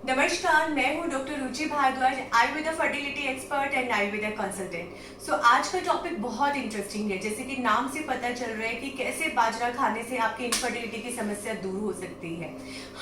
नमस्कार, मैं हूं doctor Ruchi Bhardwaj, Ayurveda fertility expert and Ayurveda consultant. So आज का टॉपिक बहुत इंटरेस्टिंग है। जैसे कि नाम से पता चल रहा है कि कैसे बाजरा खाने से आपकी इनफर्टिलिटी की समस्या दूर हो सकती है।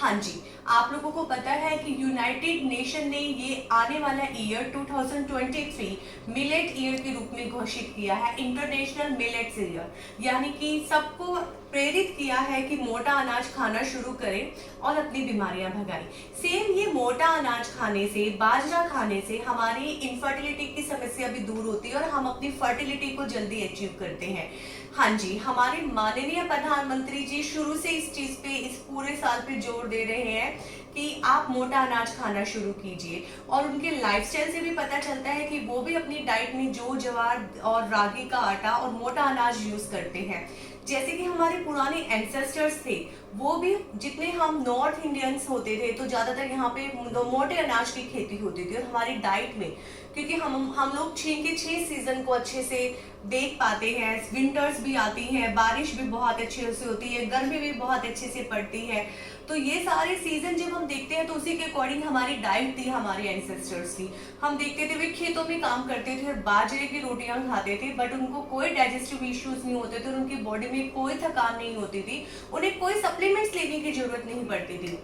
हाँ जी, आप लोगों को पता है कि यूनाइटेड नेशन ने ये आने वाला ईयर 2023 मिलेट ईयर के रूप में घोषित किया है, इंटरनेशनल मिलेट्स ईयर। यानी कि सबको प्रेरित किया है कि मोटा अनाज खाना शुरू करें और अपनी बीमारियां भगाएं। सेम ये मोटा अनाज खाने से, बाजरा खाने से हमारी इनफर्टिलिटी की समस्या भी दूर होती है और हम अपनी फर्टिलिटी को जल्दी अचीव करते हैं। हाँ जी, हमारे माननीय प्रधानमंत्री जी शुरू से इस चीज पे, इस पूरे साल पे जोर दे रहे हैं कि आप मोटा अनाज खाना शुरू कीजिए। और उनके लाइफस्टाइल से भी पता चलता है कि वो भी अपनी डाइट में जौ, जवार और रागी का आटा और मोटा अनाज यूज करते हैं। जैसे कि हमारे पुराने एंसेस्टर्स थे, वो भी, जितने हम नॉर्थ इंडियंस होते थे तो ज्यादातर यहाँ पे मोटे अनाज की खेती होती थी। और हमारी डाइट में, क्योंकि हम लोग 6 के 6 सीजन को अच्छे से देख पाते हैं, विंटर्स भी आती हैं, बारिश भी बहुत अच्छे से होती है, गर्मी भी बहुत अच्छे से पड़ती है, तो ये सारे सीजन जब हम देखते हैं तो उसी के अकॉर्डिंग हमारी डाइट थी, हमारे एंसेस्टर्स की। हम देखते थे वे खेतों में काम करते थे और बाजरे की रोटियां खाते थे, बट उनको कोई डाइजेस्टिव इश्यूज नहीं होते थे और उनकी बॉडी में कोई थकान नहीं होती थी, उन्हें कोई सप्लीमेंट्स लेने की जरूरत नहीं पड़ती थी।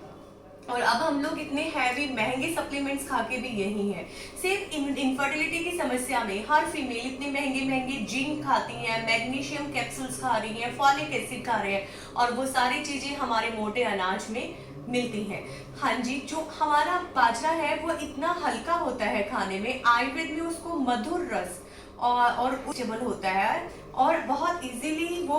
और अब हम लोग इतने हैवी महंगे सप्लीमेंट्स खा के भी यही है। सेम इनफर्टिलिटी की समस्या में हर फीमेल इतने महंगे महंगे जिंक खाती हैं, मैग्नीशियम कैप्सूल्स खा रही हैं, फॉलिक एसिड खा रहे हैं, और वो सारी चीजें हमारे मोटे अनाज में मिलती हैं। हाँ जी, जो हमारा बाजरा है वो इतना हल्का होता है खाने में, आयुर्वेद में उसको मधुर रस और उच्चबल होता है, और बहुत इजीली वो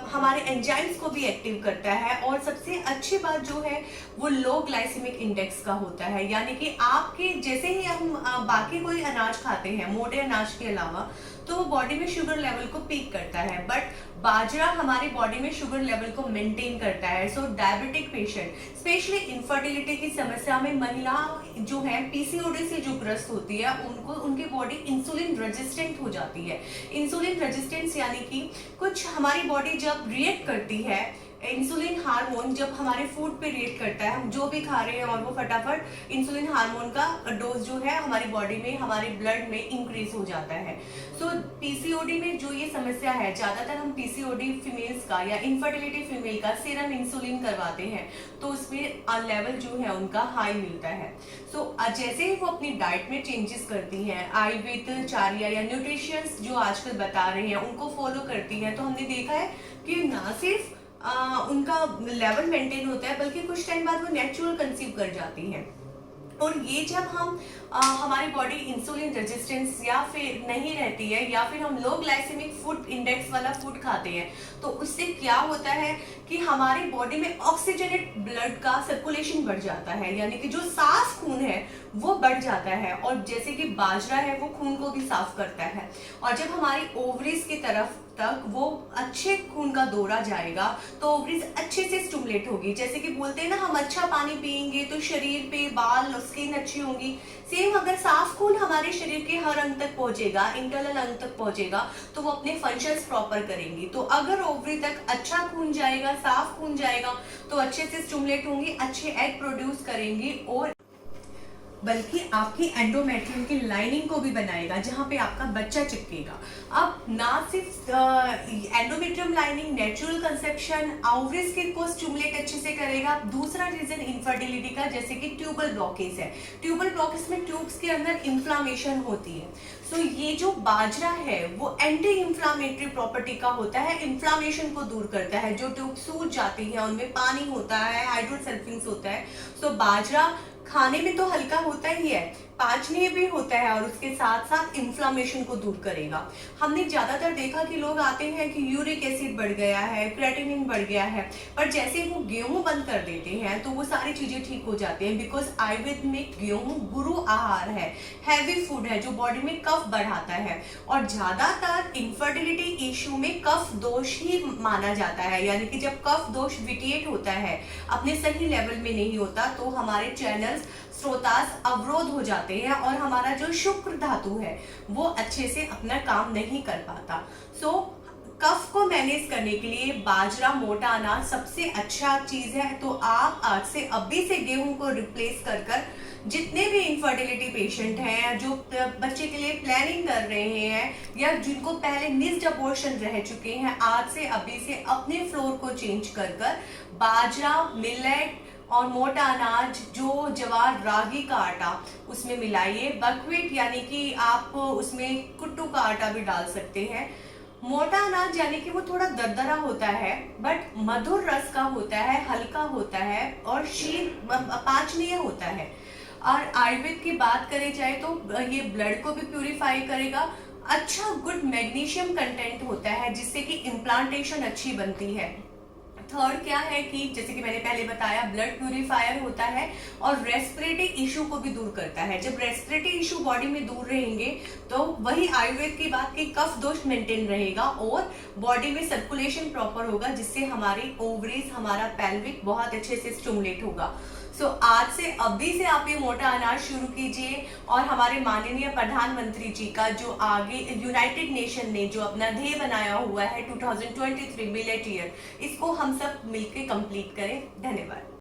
हमारे एंजाइम्स को भी एक्टिव करता है। और सबसे अच्छी बात जो है वो लो ग्लाइसेमिक इंडेक्स का होता है। यानी कि आपके जैसे ही हम बाकी कोई अनाज खाते हैं मोटे अनाज के अलावा, तो वो बॉडी में शुगर लेवल को पीक करता है, बट बाजरा हमारी बॉडी में शुगर लेवल को मेंटेन करता है। सो डायबिटिक पेशेंट, स्पेशली इनफर्टिलिटी की समस्या में महिला जो है पीसीओडी से जो ग्रस्त होती है, उनको उनकी बॉडी इंसुलिन रेजिस्टेंट हो जाती है। इंसुलिन रेजिस्टेंस यानी कि कुछ हमारी बॉडी जब रिएक्ट करती है, इंसुलिन हार्मोन जब हमारे फूड पे रिएक्ट करता है, हम जो भी खा रहे हैं और वो फटाफट इंसुलिन हार्मोन का डोज जो है हमारी बॉडी में, हमारे ब्लड में इंक्रीज हो जाता है। सो पीसीओडी में जो ये समस्या है, ज्यादातर हम पीसीओडी फीमेल्स का या इनफर्टिलिटी फीमेल का सीरम इंसुलिन करवाते हैं, तो उसमें लेवल जो है उनका हाई मिलता है। सो जैसे ही वो अपनी डाइट में चेंजेस करती हैं, आयुर्वेदचार्य या न्यूट्रिशियंस जो आजकल बता रहे हैं उनको फॉलो करती हैं, तो हमने देखा है कि ना सिर्फ उनका लेवल मेंटेन होता है, बल्कि कुछ टाइम बाद वो नेचुरल कंसीव कर जाती हैं। और ये जब हम हमारी बॉडी इंसुलिन रेजिस्टेंस या फिर नहीं रहती है, या फिर हम लो ग्लाइसेमिक फूड इंडेक्स वाला फूड खाते हैं, तो उससे क्या होता है कि हमारी बॉडी में ऑक्सीजनेट ब्लड का सर्कुलेशन बढ़ जाता है। यानी कि जो साफ खून है वो बढ़ जाता है, और जैसे कि बाजरा है वो खून को भी साफ करता है। और जब हमारी ओवरीज की तरफ तक वो अच्छे खून का दौरा जाएगा तो ओवरीज अच्छे से स्टिमुलेट होगी। जैसे कि बोलते हैं ना, हम अच्छा पानी पिएंगे तो शरीर पे बाल, स्किन अच्छी होगी। सेम अगर साफ खून हमारे शरीर के हर अंग तक पहुंचेगा, इंटरनल अंग तक पहुंचेगा, तो वो अपने फंक्शंस प्रॉपर करेंगी। तो अगर ओवरी तक अच्छा खून जाएगा, साफ खून जाएगा, तो अच्छे से स्टिमुलेट होंगी, अच्छे एग प्रोड्यूस करेंगी, और बल्कि आपकी एंडोमेट्रियम की लाइनिंग को भी बनाएगा जहां पे आपका बच्चा चिपकेगा। अब ना सिर्फ endometrium lining, natural conception, ovaries को स्टिमुलेट अच्छे से करेगा। दूसरा रीजन इनफर्टिलिटी का, जैसे कि ट्यूबल ब्लॉकेज है। ट्यूबल ब्लॉकेज में ट्यूब्स के अंदर इंफ्लामेशन होती है। सो ये जो बाजरा है वो एंटी इंफ्लामेटरी प्रॉपर्टी का होता है, इंफ्लामेशन को दूर करता है। जो ट्यूब सूज जाती है उनमें पानी होता है, हाइड्रोसल्फिन्स होता है। सो बाजरा खाने में तो हल्का होता ही है, पाचनीय भी होता है, और उसके साथ साथ इन्फ्लामेशन को दूर करेगा। हमने ज्यादातर देखा कि लोग आते हैं कि यूरिक एसिड बढ़ गया है, क्रेटिनिन बढ़ गया है, पर जैसे वो गेहूं बंद कर देते हैं तो वो सारी चीजें ठीक हो जाती हैं। बिकॉज आयुर्वेद में गेहूं गुरु आहार है, हैवी फूड है जो बॉडी में कफ बढ़ाता है। और ज्यादातर इनफर्टिलिटी इश्यू में कफ दोष ही माना जाता है। यानी कि जब कफ दोष विटिएट होता है, अपने सही लेवल में नहीं होता, तो हमारे चैनल्स, स्रोतास अवरोध हो जाते हैं और हमारा जो शुक्र धातु है वो अच्छे से अपना काम नहीं कर पाता। सो कफ को मैनेज करने के लिए बाजरा, मोटा अनाज सबसे अच्छा चीज है। तो आप आज से अभी से गेहूं को रिप्लेस कर कर जितने भी इनफर्टिलिटी पेशेंट हैं, जो बच्चे के लिए प्लानिंग कर रहे हैं या जिनको पहले मिस्ड अबॉर्शन रह चुके हैं, आज से अभी से अपने फ्लोर को चेंज कर कर बाजरा, मिलेट और मोटा अनाज जो ज्वार, रागी का आटा उसमें मिलाइए। बकव्हीट यानी कि आप उसमें कुट्टू का आटा भी डाल सकते हैं। मोटा अनाज यानी कि वो थोड़ा दरदरा होता है बट मधुर रस का होता है, हल्का होता है और पाचनीय होता है। और आयुर्वेद की बात करी जाए तो ये ब्लड को भी प्यूरिफाई करेगा। अच्छा गुड मैग्नीशियम कंटेंट होता है जिससे कि इम्प्लांटेशन अच्छी बनती है। थर्ड क्या है कि जैसे कि मैंने पहले बताया, ब्लड प्यूरिफायर होता है और रेस्पिरेटरी इशू को भी दूर करता है। जब रेस्पिरेटरी इशू बॉडी में दूर रहेंगे तो वही आयुर्वेद की बात की कफ दोष मेंटेन रहेगा और बॉडी में सर्कुलेशन प्रॉपर होगा, जिससे हमारी ओवरीज, हमारा पेल्विक बहुत अच्छे से स्टिमुलेट होगा। सो आज से अभी से आप ये मोटा अनाज शुरू कीजिए और हमारे माननीय प्रधानमंत्री जी का जो आगे यूनाइटेड नेशन ने जो अपना ध्येय बनाया हुआ है 2023 मिलेट ईयर, इसको हम सब मिलकर कंप्लीट करें। धन्यवाद।